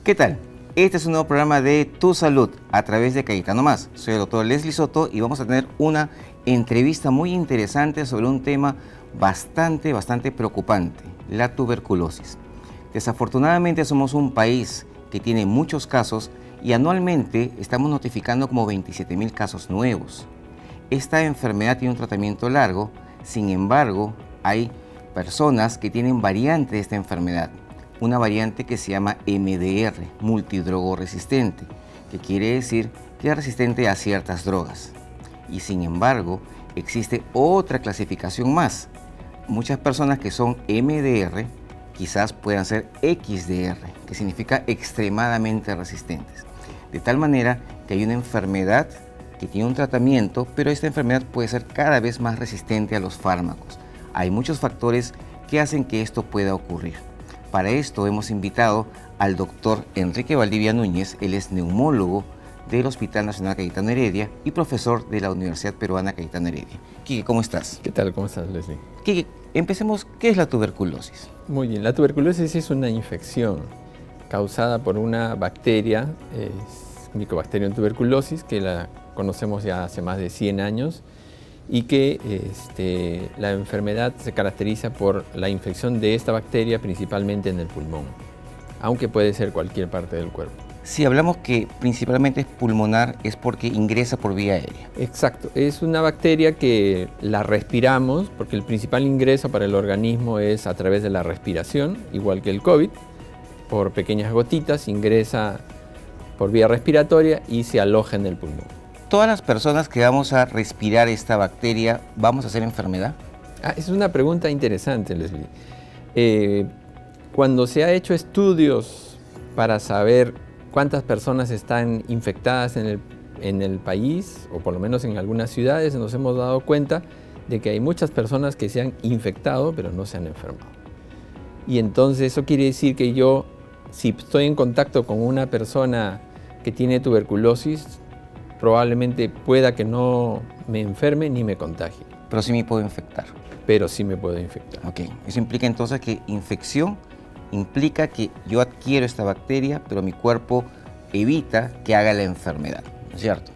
¿Qué tal? Este es un nuevo programa de Tu Salud a través de Cayetano Más. Soy el doctor Leslie Soto y vamos a tener una entrevista muy interesante sobre un tema bastante preocupante, la tuberculosis. Desafortunadamente somos un país que tiene muchos casos y anualmente estamos notificando como 27,000 casos nuevos. Esta enfermedad tiene un tratamiento largo, sin embargo, hay personas que tienen variante de esta enfermedad. Una variante que se llama MDR, multidrogoresistente, que quiere decir que es resistente a ciertas drogas. Y sin embargo, existe otra clasificación más. Muchas personas que son MDR quizás puedan ser XDR, que significa extremadamente resistentes. De tal manera que hay una enfermedad que tiene un tratamiento, pero esta enfermedad puede ser cada vez más resistente a los fármacos. Hay muchos factores que hacen que esto pueda ocurrir. Para esto hemos invitado al doctor Enrique Valdivia Núñez. Él es neumólogo del Hospital Nacional Cayetano Heredia y profesor de la Universidad Peruana Cayetano Heredia. Quique, ¿cómo estás? ¿Qué tal? ¿Cómo estás, Leslie? Quique, empecemos. ¿Qué es la tuberculosis? Muy bien, la tuberculosis es una infección causada por una bacteria, Mycobacterium tuberculosis, que la conocemos ya hace más de 100 años, y que la enfermedad se caracteriza por la infección de esta bacteria principalmente en el pulmón, aunque puede ser cualquier parte del cuerpo. Si hablamos que principalmente es pulmonar, es porque ingresa por vía aérea. Exacto, es una bacteria que la respiramos, porque el principal ingreso para el organismo es a través de la respiración, igual que el COVID, por pequeñas gotitas, ingresa por vía respiratoria y se aloja en el pulmón. ¿Todas las personas que vamos a respirar esta bacteria vamos a hacer enfermedad? Es una pregunta interesante, Leslie. Cuando se ha hecho estudios para saber cuántas personas están infectadas en el país, o por lo menos en algunas ciudades, nos hemos dado cuenta de que hay muchas personas que se han infectado, pero no se han enfermado. Y entonces eso quiere decir que yo, si estoy en contacto con una persona que tiene tuberculosis, probablemente pueda que no me enferme ni me contagie. Pero sí me puedo infectar. Pero sí me puedo infectar. Ok, eso implica entonces que infección implica que yo adquiero esta bacteria, pero mi cuerpo evita que haga la enfermedad, ¿no es cierto?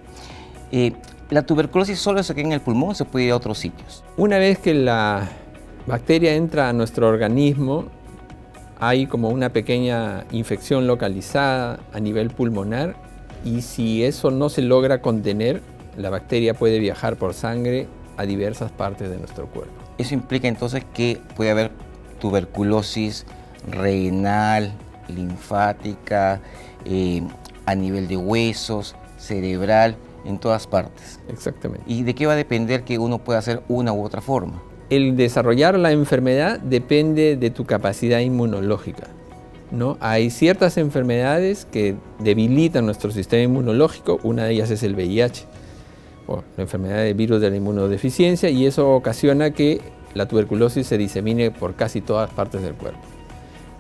¿La tuberculosis solo se queda en el pulmón o se puede ir a otros sitios? Una vez que la bacteria entra a nuestro organismo, hay como una pequeña infección localizada a nivel pulmonar, y si eso no se logra contener, la bacteria puede viajar por sangre a diversas partes de nuestro cuerpo. Eso implica entonces que puede haber tuberculosis renal, linfática, a nivel de huesos, cerebral, en todas partes. Exactamente. ¿Y de qué va a depender que uno pueda hacer una u otra forma? El desarrollar la enfermedad depende de tu capacidad inmunológica, ¿no? Hay ciertas enfermedades que debilitan nuestro sistema inmunológico. Una de ellas es el VIH, o la enfermedad de virus de la inmunodeficiencia, y eso ocasiona que la tuberculosis se disemine por casi todas partes del cuerpo.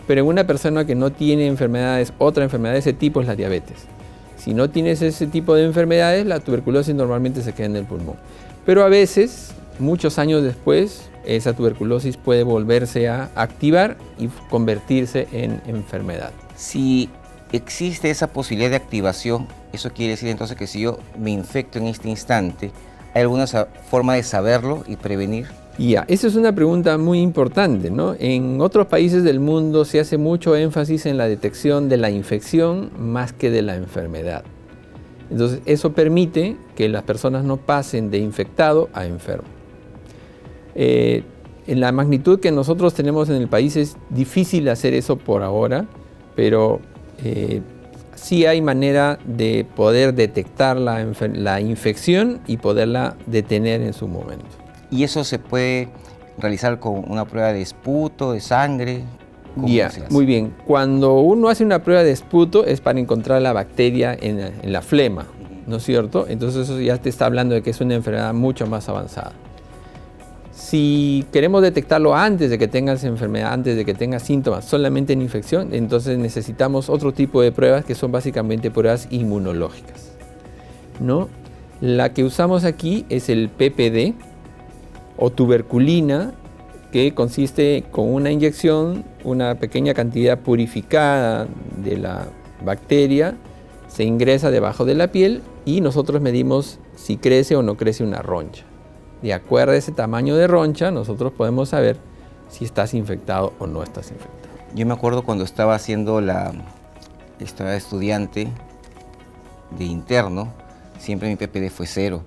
Pero en una persona que no tiene enfermedades, otra enfermedad de ese tipo es la diabetes. Si no tienes ese tipo de enfermedades, la tuberculosis normalmente se queda en el pulmón. Pero a veces, muchos años después, esa tuberculosis puede volverse a activar y convertirse en enfermedad. Si existe esa posibilidad de activación, eso quiere decir entonces que si yo me infecto en este instante, ¿hay alguna forma de saberlo y prevenir? Esa es una pregunta muy importante, ¿no? En otros países del mundo se hace mucho énfasis en la detección de la infección más que de la enfermedad. Entonces, eso permite que las personas no pasen de infectado a enfermo. En la magnitud que nosotros tenemos en el país es difícil hacer eso por ahora, pero sí hay manera de poder detectar la infección y poderla detener en su momento. ¿Y eso se puede realizar con una prueba de esputo, de sangre? Muy bien. Cuando uno hace una prueba de esputo es para encontrar la bacteria en la flema, ¿no es cierto? Entonces eso ya te está hablando de que es una enfermedad mucho más avanzada. Si queremos detectarlo antes de que tengas enfermedad, antes de que tengas síntomas, solamente en infección, entonces necesitamos otro tipo de pruebas que son básicamente pruebas inmunológicas, ¿no? La que usamos aquí es el PPD o tuberculina, que consiste con una inyección, una pequeña cantidad purificada de la bacteria se ingresa debajo de la piel y nosotros medimos si crece o no crece una roncha. De acuerdo a ese tamaño de roncha, nosotros podemos saber si estás infectado o no estás infectado. Yo me acuerdo cuando estaba estudiante de interno, siempre mi PPD fue 0,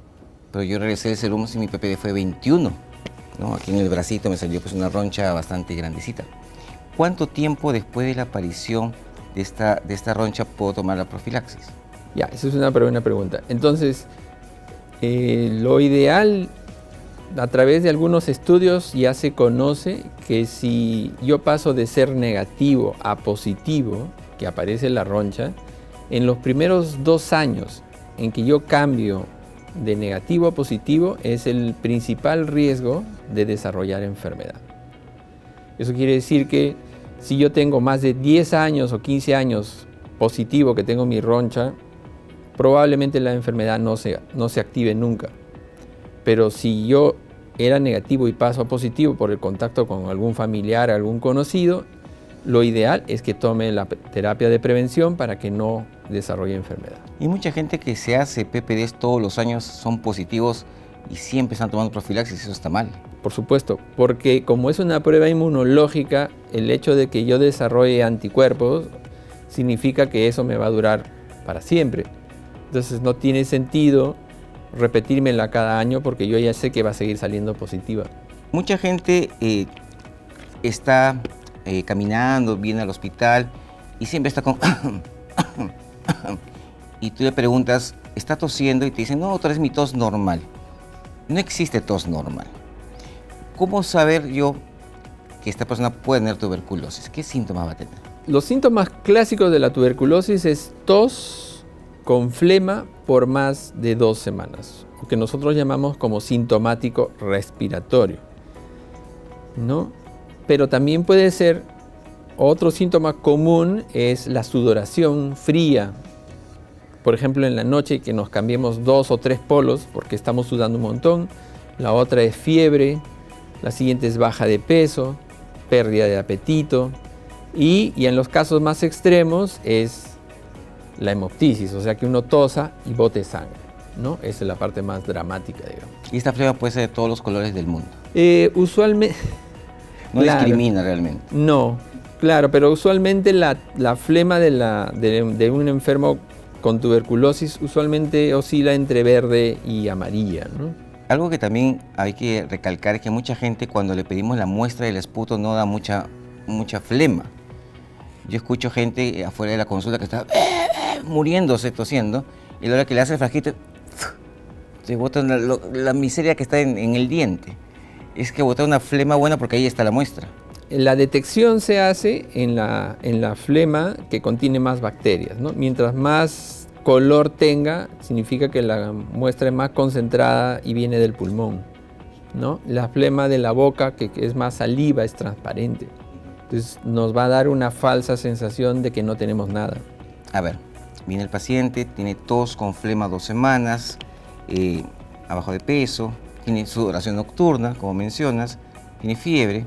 pero yo regresé del serum y mi PPD fue 21, ¿no? Aquí en el bracito me salió pues una roncha bastante grandecita. ¿Cuánto tiempo después de la aparición de esta roncha puedo tomar la profilaxis? Ya, esa es una buena pregunta. Entonces, lo ideal, a través de algunos estudios ya se conoce que si yo paso de ser negativo a positivo, que aparece la roncha, en los primeros 2 años en que yo cambio de negativo a positivo es el principal riesgo de desarrollar enfermedad. Eso quiere decir que si yo tengo más de 10 años o 15 años positivo que tengo mi roncha, probablemente la enfermedad no se active nunca. Pero si yo era negativo y paso a positivo por el contacto con algún familiar, algún conocido, lo ideal es que tome la terapia de prevención para que no desarrolle enfermedad. Y mucha gente que se hace PPDs todos los años son positivos y siempre están tomando profilaxis, eso está mal. Por supuesto, porque como es una prueba inmunológica, el hecho de que yo desarrolle anticuerpos significa que eso me va a durar para siempre. Entonces no tiene sentido repetírmela cada año porque yo ya sé que va a seguir saliendo positiva. Mucha gente está caminando, viene al hospital y siempre está con... y tú le preguntas, ¿está tosiendo? Y te dicen, no, otra vez mi tos normal. No existe tos normal. ¿Cómo saber yo que esta persona puede tener tuberculosis? ¿Qué síntomas va a tener? Los síntomas clásicos de la tuberculosis es tos con flema por más de 2 semanas, lo que nosotros llamamos como sintomático respiratorio, ¿no? Pero también puede ser, otro síntoma común es la sudoración fría. Por ejemplo, en la noche que nos cambiemos 2 o 3 polos porque estamos sudando un montón. La otra es fiebre, la siguiente es baja de peso, pérdida de apetito y en los casos más extremos es la hemoptisis, o sea que uno tosa y bote sangre, ¿no? Esa es la parte más dramática, digamos. Y esta flema puede ser de todos los colores del mundo. Usualmente... No claro, discrimina realmente. No, claro, pero usualmente la flema de un enfermo con tuberculosis usualmente oscila entre verde y amarilla, ¿no? Algo que también hay que recalcar es que mucha gente cuando le pedimos la muestra del esputo no da mucha flema. Yo escucho gente afuera de la consulta que está muriéndose, tosiendo, y a la hora que le hace el frasquito, se bota la miseria que está en el diente. Es que bota una flema buena porque ahí está la muestra. La detección se hace en la flema que contiene más bacterias, ¿no? Mientras más color tenga, significa que la muestra es más concentrada y viene del pulmón, ¿no? La flema de la boca, que es más saliva, es transparente. Entonces nos va a dar una falsa sensación de que no tenemos nada. A ver, viene el paciente, tiene tos con flema 2 semanas, abajo de peso, tiene sudoración nocturna, como mencionas, tiene fiebre.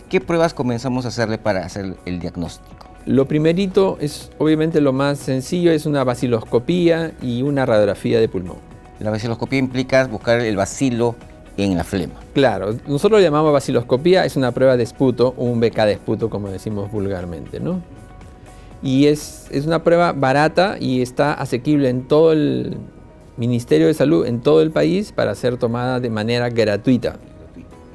¿Qué pruebas comenzamos a hacerle para hacer el diagnóstico? Lo primerito es, obviamente lo más sencillo, es una baciloscopía y una radiografía de pulmón. La baciloscopía implica buscar el bacilo en la flema. Claro, nosotros lo llamamos baciloscopía, es una prueba de esputo, un BK de esputo, como decimos vulgarmente, ¿no? Y es una prueba barata y está asequible en todo el Ministerio de Salud, en todo el país, para ser tomada de manera gratuita,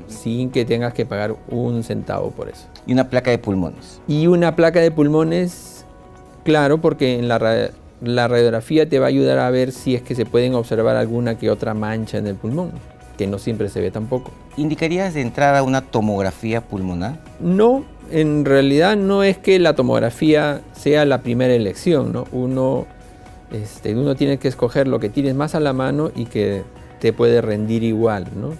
sin que tengas que pagar 1 centavo por eso. ¿Y una placa de pulmones? Y una placa de pulmones, claro, porque en la radiografía te va a ayudar a ver si es que se pueden observar alguna que otra mancha en el pulmón, que no siempre se ve tampoco. ¿Indicarías de entrada una tomografía pulmonar? No, en realidad no es que la tomografía sea la primera elección, ¿no? Uno tiene que escoger lo que tienes más a la mano y que te puede rendir igual, ¿no?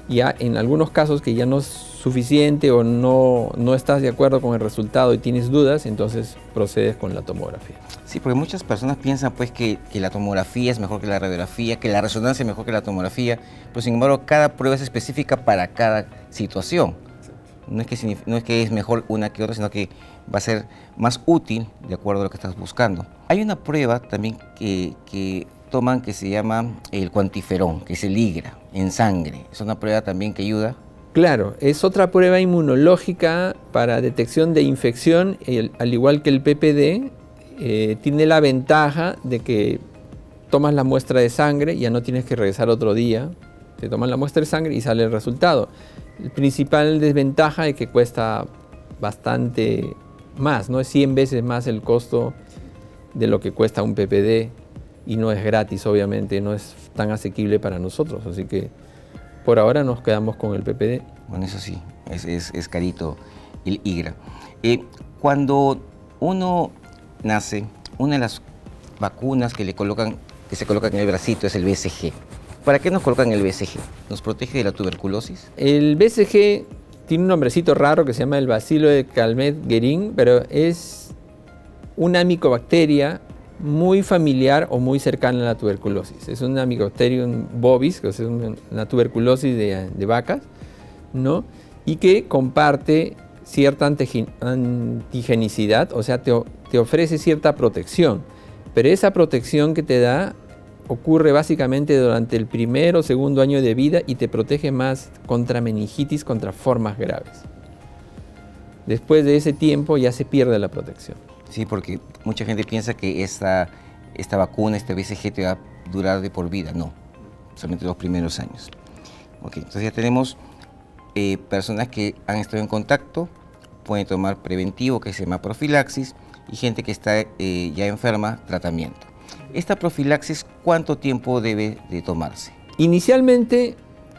Ya en algunos casos que ya no es suficiente o no estás de acuerdo con el resultado y tienes dudas, entonces procedes con la tomografía. Sí, porque muchas personas piensan pues que la tomografía es mejor que la radiografía, que la resonancia es mejor que la tomografía, pero sin embargo cada prueba es específica para cada situación. No es que es mejor una que otra, sino que va a ser más útil de acuerdo a lo que estás buscando. Hay una prueba también que toman que se llama el cuantiferón, que es el IGRA, en sangre. Es una prueba también que ayuda. Claro, es otra prueba inmunológica para detección de infección, al igual que el PPD, tiene la ventaja de que tomas la muestra de sangre y ya no tienes que regresar otro día, te toman la muestra de sangre y sale el resultado. La principal desventaja es que cuesta bastante más, ¿no? Es 100 veces más el costo de lo que cuesta un PPD y no es gratis, obviamente, no es tan asequible para nosotros, así que por ahora nos quedamos con el PPD. Bueno, eso sí, es carito el IGRA. Cuando uno nace, una de las vacunas que se colocan en el bracito es el BCG. ¿Para qué nos colocan el BCG? ¿Nos protege de la tuberculosis? El BCG tiene un nombrecito raro que se llama el bacilo de Calmette-Guerin, pero es una micobacteria muy familiar o muy cercana a la tuberculosis. Es una Mycobacterium bovis, que es una tuberculosis de vacas, ¿no? Y que comparte cierta antigenicidad, o sea, te ofrece cierta protección, pero esa protección que te da ocurre básicamente durante el primer o segundo año de vida y te protege más contra meningitis, contra formas graves. Después de ese tiempo ya se pierde la protección. Sí, porque mucha gente piensa que esta vacuna, este BCG te va a durar de por vida. No, solamente los primeros años. Ok, entonces ya tenemos personas que han estado en contacto, pueden tomar preventivo, que se llama profilaxis, y gente que está ya enferma, tratamiento. ¿Esta profilaxis cuánto tiempo debe de tomarse? Inicialmente,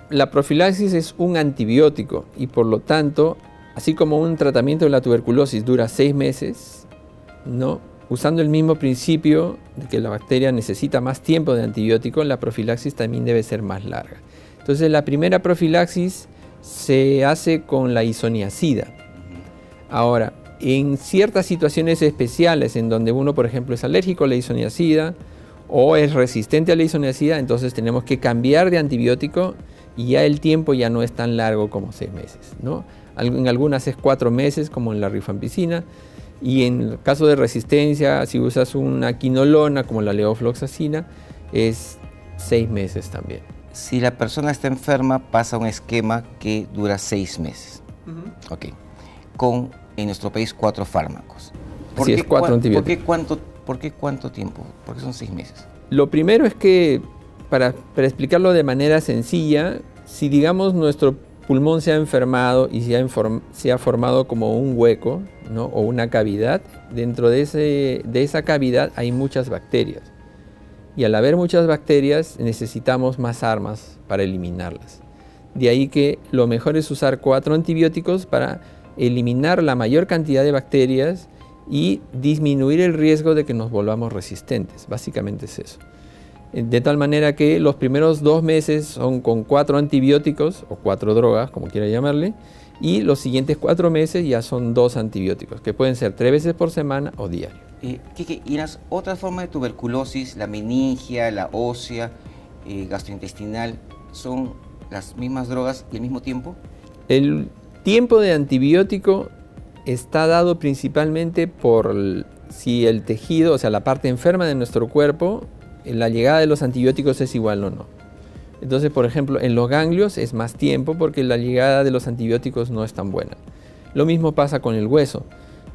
la profilaxis es un antibiótico y por lo tanto, así como un tratamiento de la tuberculosis dura 6 meses, ¿no? Usando el mismo principio de que la bacteria necesita más tiempo de antibiótico, la profilaxis también debe ser más larga. Entonces, la primera profilaxis se hace con la isoniazida. Ahora, en ciertas situaciones especiales en donde uno, por ejemplo, es alérgico a la isoniazida o es resistente a la isoniazida, entonces tenemos que cambiar de antibiótico y ya el tiempo ya no es tan largo como 6 meses, ¿no? En algunas es 4 meses, como en la rifampicina, y en el caso de resistencia, si usas una quinolona como la levofloxacina, es 6 meses también. Si la persona está enferma, pasa un esquema que dura 6 meses. Ok. Con, en nuestro país, 4 fármacos. Así es, 4 antibióticos. ¿Por qué cuánto tiempo? ¿Por qué son 6 meses? Lo primero es que, para explicarlo de manera sencilla, si digamos nuestro pulmón se ha enfermado y se ha formado como un hueco, ¿no? O una cavidad, dentro de esa cavidad hay muchas bacterias. Y al haber muchas bacterias necesitamos más armas para eliminarlas. De ahí que lo mejor es usar 4 antibióticos para eliminar la mayor cantidad de bacterias y disminuir el riesgo de que nos volvamos resistentes. Básicamente es eso. De tal manera que los primeros 2 meses son con 4 antibióticos o 4 drogas, como quiera llamarle, y los siguientes 4 meses ya son 2 antibióticos, que pueden ser 3 veces por semana o diario. Quique, ¿y las otras formas de tuberculosis, la meningia, la ósea, gastrointestinal, son las mismas drogas y al mismo tiempo? El tiempo de antibiótico está dado principalmente por si el tejido, o sea, la parte enferma de nuestro cuerpo, la llegada de los antibióticos es igual o no. Entonces, por ejemplo, en los ganglios es más tiempo porque la llegada de los antibióticos no es tan buena. Lo mismo pasa con el hueso.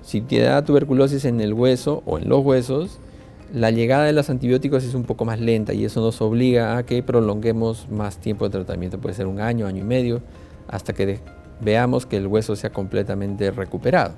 Si te da tuberculosis en el hueso o en los huesos, la llegada de los antibióticos es un poco más lenta y eso nos obliga a que prolonguemos más tiempo de tratamiento. Puede ser 1 año, año y medio, hasta que veamos que el hueso sea completamente recuperado.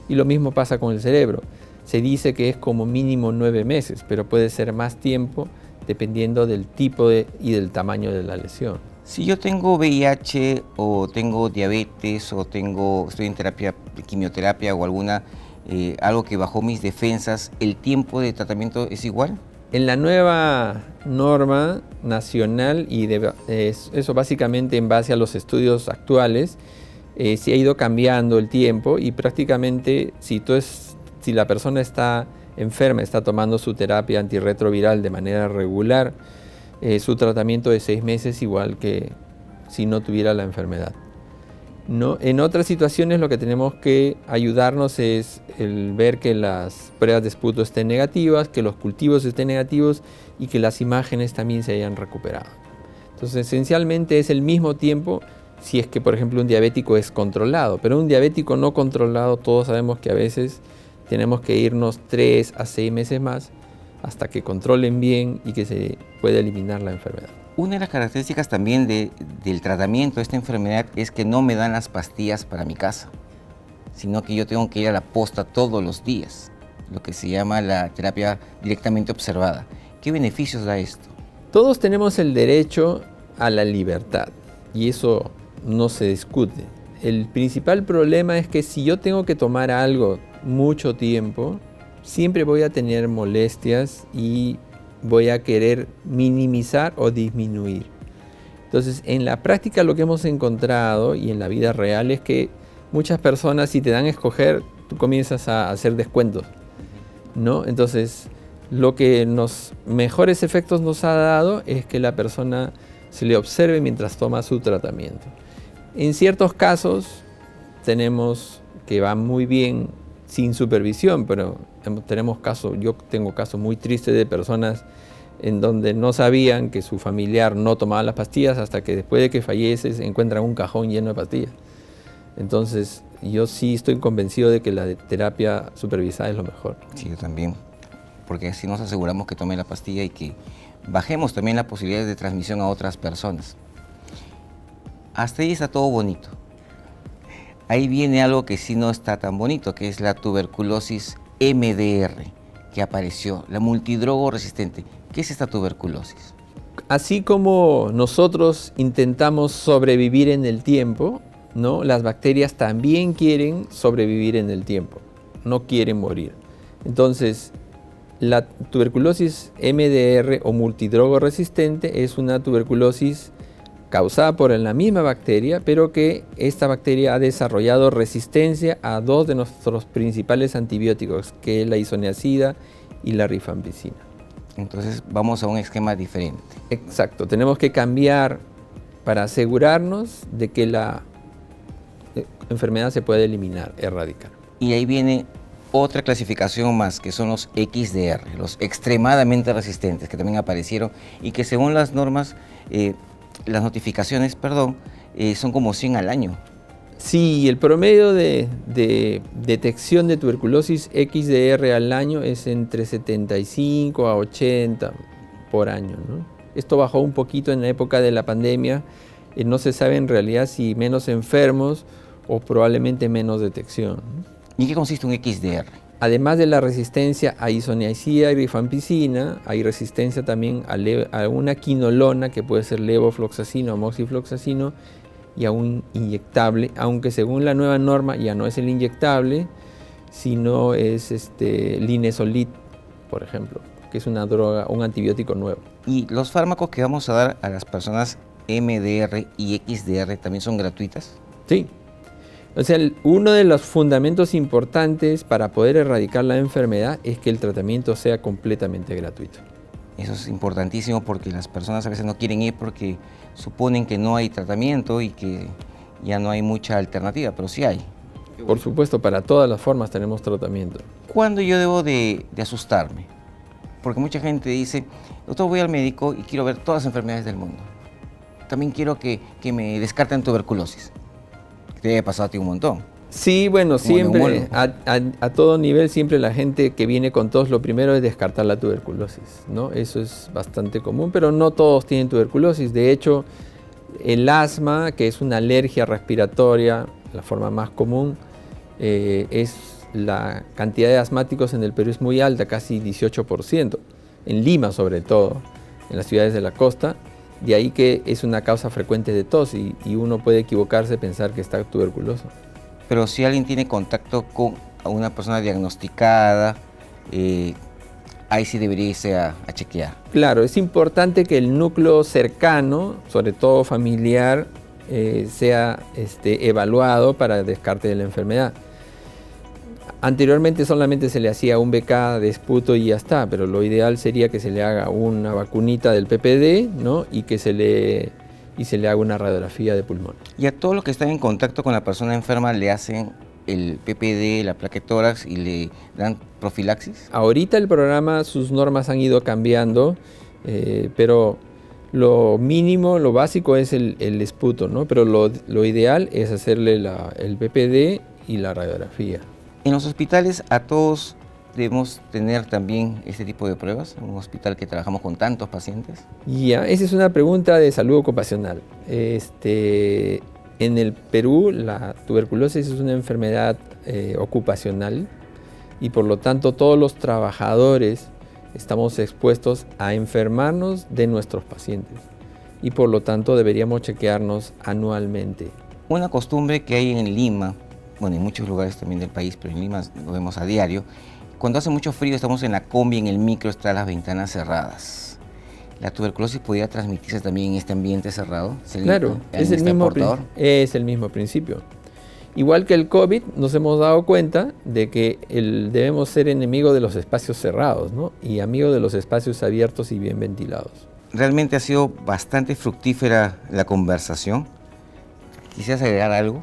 Y lo mismo pasa con el cerebro. Se dice que es como mínimo 9 meses, pero puede ser más tiempo dependiendo del tipo y del tamaño de la lesión. Si yo tengo VIH o tengo diabetes o estoy en quimioterapia o algo que bajó mis defensas, ¿el tiempo de tratamiento es igual? En la nueva norma nacional, y eso básicamente en base a los estudios actuales, se ha ido cambiando el tiempo y prácticamente si la persona está enferma, está tomando su terapia antirretroviral de manera regular, su tratamiento de 6 meses igual que si no tuviera la enfermedad. ¿no? En otras situaciones lo que tenemos que ayudarnos es el ver que las pruebas de esputo estén negativas, que los cultivos estén negativos y que las imágenes también se hayan recuperado. Entonces, esencialmente es el mismo tiempo si es que, por ejemplo, un diabético es controlado, pero un diabético no controlado, todos sabemos que a veces tenemos que irnos 3 a 6 meses más hasta que controlen bien y que se pueda eliminar la enfermedad. Una de las características también del tratamiento de esta enfermedad es que no me dan las pastillas para mi casa, sino que yo tengo que ir a la posta todos los días, lo que se llama la terapia directamente observada. ¿Qué beneficios da esto? Todos tenemos el derecho a la libertad y eso no se discute. El principal problema es que si yo tengo que tomar algo mucho tiempo, siempre voy a tener molestias y voy a querer minimizar o disminuir. Entonces, en la práctica lo que hemos encontrado y en la vida real es que muchas personas, si te dan a escoger, tú comienzas a hacer descuentos, ¿no? Entonces, lo que mejores efectos nos ha dado es que la persona se le observe mientras toma su tratamiento. En ciertos casos tenemos que va muy bien sin supervisión, pero yo tengo casos muy tristes de personas en donde no sabían que su familiar no tomaba las pastillas hasta que después de que fallece se encuentran un cajón lleno de pastillas. Entonces, yo sí estoy convencido de que la terapia supervisada es lo mejor. Sí, yo también, porque así nos aseguramos que tome la pastilla y que bajemos también la posibilidad de transmisión a otras personas. Hasta ahí está todo bonito. Ahí viene algo que sí no está tan bonito, que es la tuberculosis MDR, que apareció, la multidrogo resistente. ¿Qué es esta tuberculosis? Así como nosotros intentamos sobrevivir en el tiempo, ¿no? Las bacterias también quieren sobrevivir en el tiempo, no quieren morir. Entonces, la tuberculosis MDR o multidrogo resistente es una tuberculosis causada por la misma bacteria, pero que esta bacteria ha desarrollado resistencia a 2 de nuestros principales antibióticos, que es la isoniazida y la rifampicina. Entonces vamos a un esquema diferente. Exacto, tenemos que cambiar para asegurarnos de que la enfermedad se puede eliminar, erradicar. Y ahí viene otra clasificación más, que son los XDR, los extremadamente resistentes, que también aparecieron y que según las normas, las notificaciones, son como 100 al año. Sí, el promedio de detección de tuberculosis XDR al año es entre 75 a 80 por año, ¿no? Esto bajó un poquito en la época de la pandemia. No se sabe en realidad si menos enfermos o probablemente menos detección, ¿no? ¿Y en qué consiste un XDR? Además de la resistencia a isoniazida y rifampicina, hay resistencia también a una quinolona que puede ser levofloxacino o moxifloxacino y a un inyectable, aunque según la nueva norma ya no es el inyectable, sino es linezolid, por ejemplo, que es una droga, un antibiótico nuevo. ¿Y los fármacos que vamos a dar a las personas MDR y XDR también son gratuitas? Sí. O sea, uno de los fundamentos importantes para poder erradicar la enfermedad es que el tratamiento sea completamente gratuito. Eso es importantísimo porque las personas a veces no quieren ir porque suponen que no hay tratamiento y que ya no hay mucha alternativa, pero sí hay. Por supuesto, para todas las formas tenemos tratamiento. ¿Cuándo yo debo de asustarme? Porque mucha gente dice, doctor, voy al médico y quiero ver todas las enfermedades del mundo. También quiero que me descarten tuberculosis. Te debe pasar a ti un montón. Sí, bueno, siempre, a todo nivel, siempre la gente que viene con tos, lo primero es descartar la tuberculosis, ¿no? Eso es bastante común, pero no todos tienen tuberculosis. De hecho, el asma, que es una alergia respiratoria, la forma más común, la cantidad de asmáticos en el Perú es muy alta, casi 18%. En Lima, sobre todo, en las ciudades de la costa. De ahí que es una causa frecuente de tos y uno puede equivocarse, pensar que está tuberculoso. Pero si alguien tiene contacto con una persona diagnosticada, ahí sí debería irse a chequear. Claro, es importante que el núcleo cercano, sobre todo familiar, sea evaluado para descarte de la enfermedad. Anteriormente solamente se le hacía un BK de esputo y ya está, pero lo ideal sería que se le haga una vacunita del PPD, ¿no? Y que se le y se le haga una radiografía de pulmón. Y a todos los que están en contacto con la persona enferma le hacen el PPD, la plaquetórax y le dan profilaxis. Ahorita el programa, sus normas han ido cambiando, pero lo mínimo, lo básico es el esputo, ¿no? Pero lo ideal es hacerle el PPD y la radiografía. En los hospitales a todos debemos tener también este tipo de pruebas, en un hospital que trabajamos con tantos pacientes. Ya, esa es una pregunta de salud ocupacional. En el Perú la tuberculosis es una enfermedad ocupacional y por lo tanto todos los trabajadores estamos expuestos a enfermarnos de nuestros pacientes y por lo tanto deberíamos chequearnos anualmente. Una costumbre que hay en Lima, bueno, en muchos lugares también del país, pero en Lima lo vemos a diario, cuando hace mucho frío estamos en la combi, en el micro, están las ventanas cerradas. ¿La tuberculosis podría transmitirse también en este ambiente cerrado? Claro, es el mismo principio. Igual que el COVID, nos hemos dado cuenta de que debemos ser enemigos de los espacios cerrados, ¿no? Y amigos de los espacios abiertos y bien ventilados. Realmente ha sido bastante fructífera la conversación. ¿Quisieras agregar algo?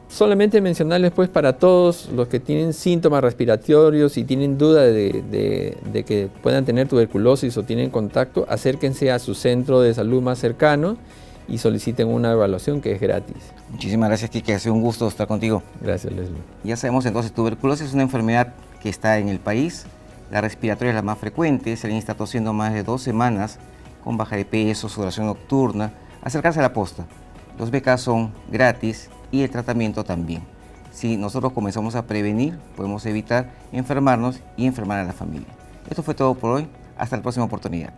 Solamente mencionarles pues para todos los que tienen síntomas respiratorios y tienen duda de que puedan tener tuberculosis o tienen contacto, acérquense a su centro de salud más cercano y soliciten una evaluación que es gratis. Muchísimas gracias, Quique. Ha sido un gusto estar contigo. Gracias, Leslie. Ya sabemos entonces, tuberculosis es una enfermedad que está en el país. La respiratoria es la más frecuente. Si alguien está tosiendo más de 2 semanas, con baja de peso, sudoración nocturna, acercarse a la posta. Los BK son gratis y el tratamiento también. Si nosotros comenzamos a prevenir, podemos evitar enfermarnos y enfermar a la familia. Esto fue todo por hoy. Hasta la próxima oportunidad.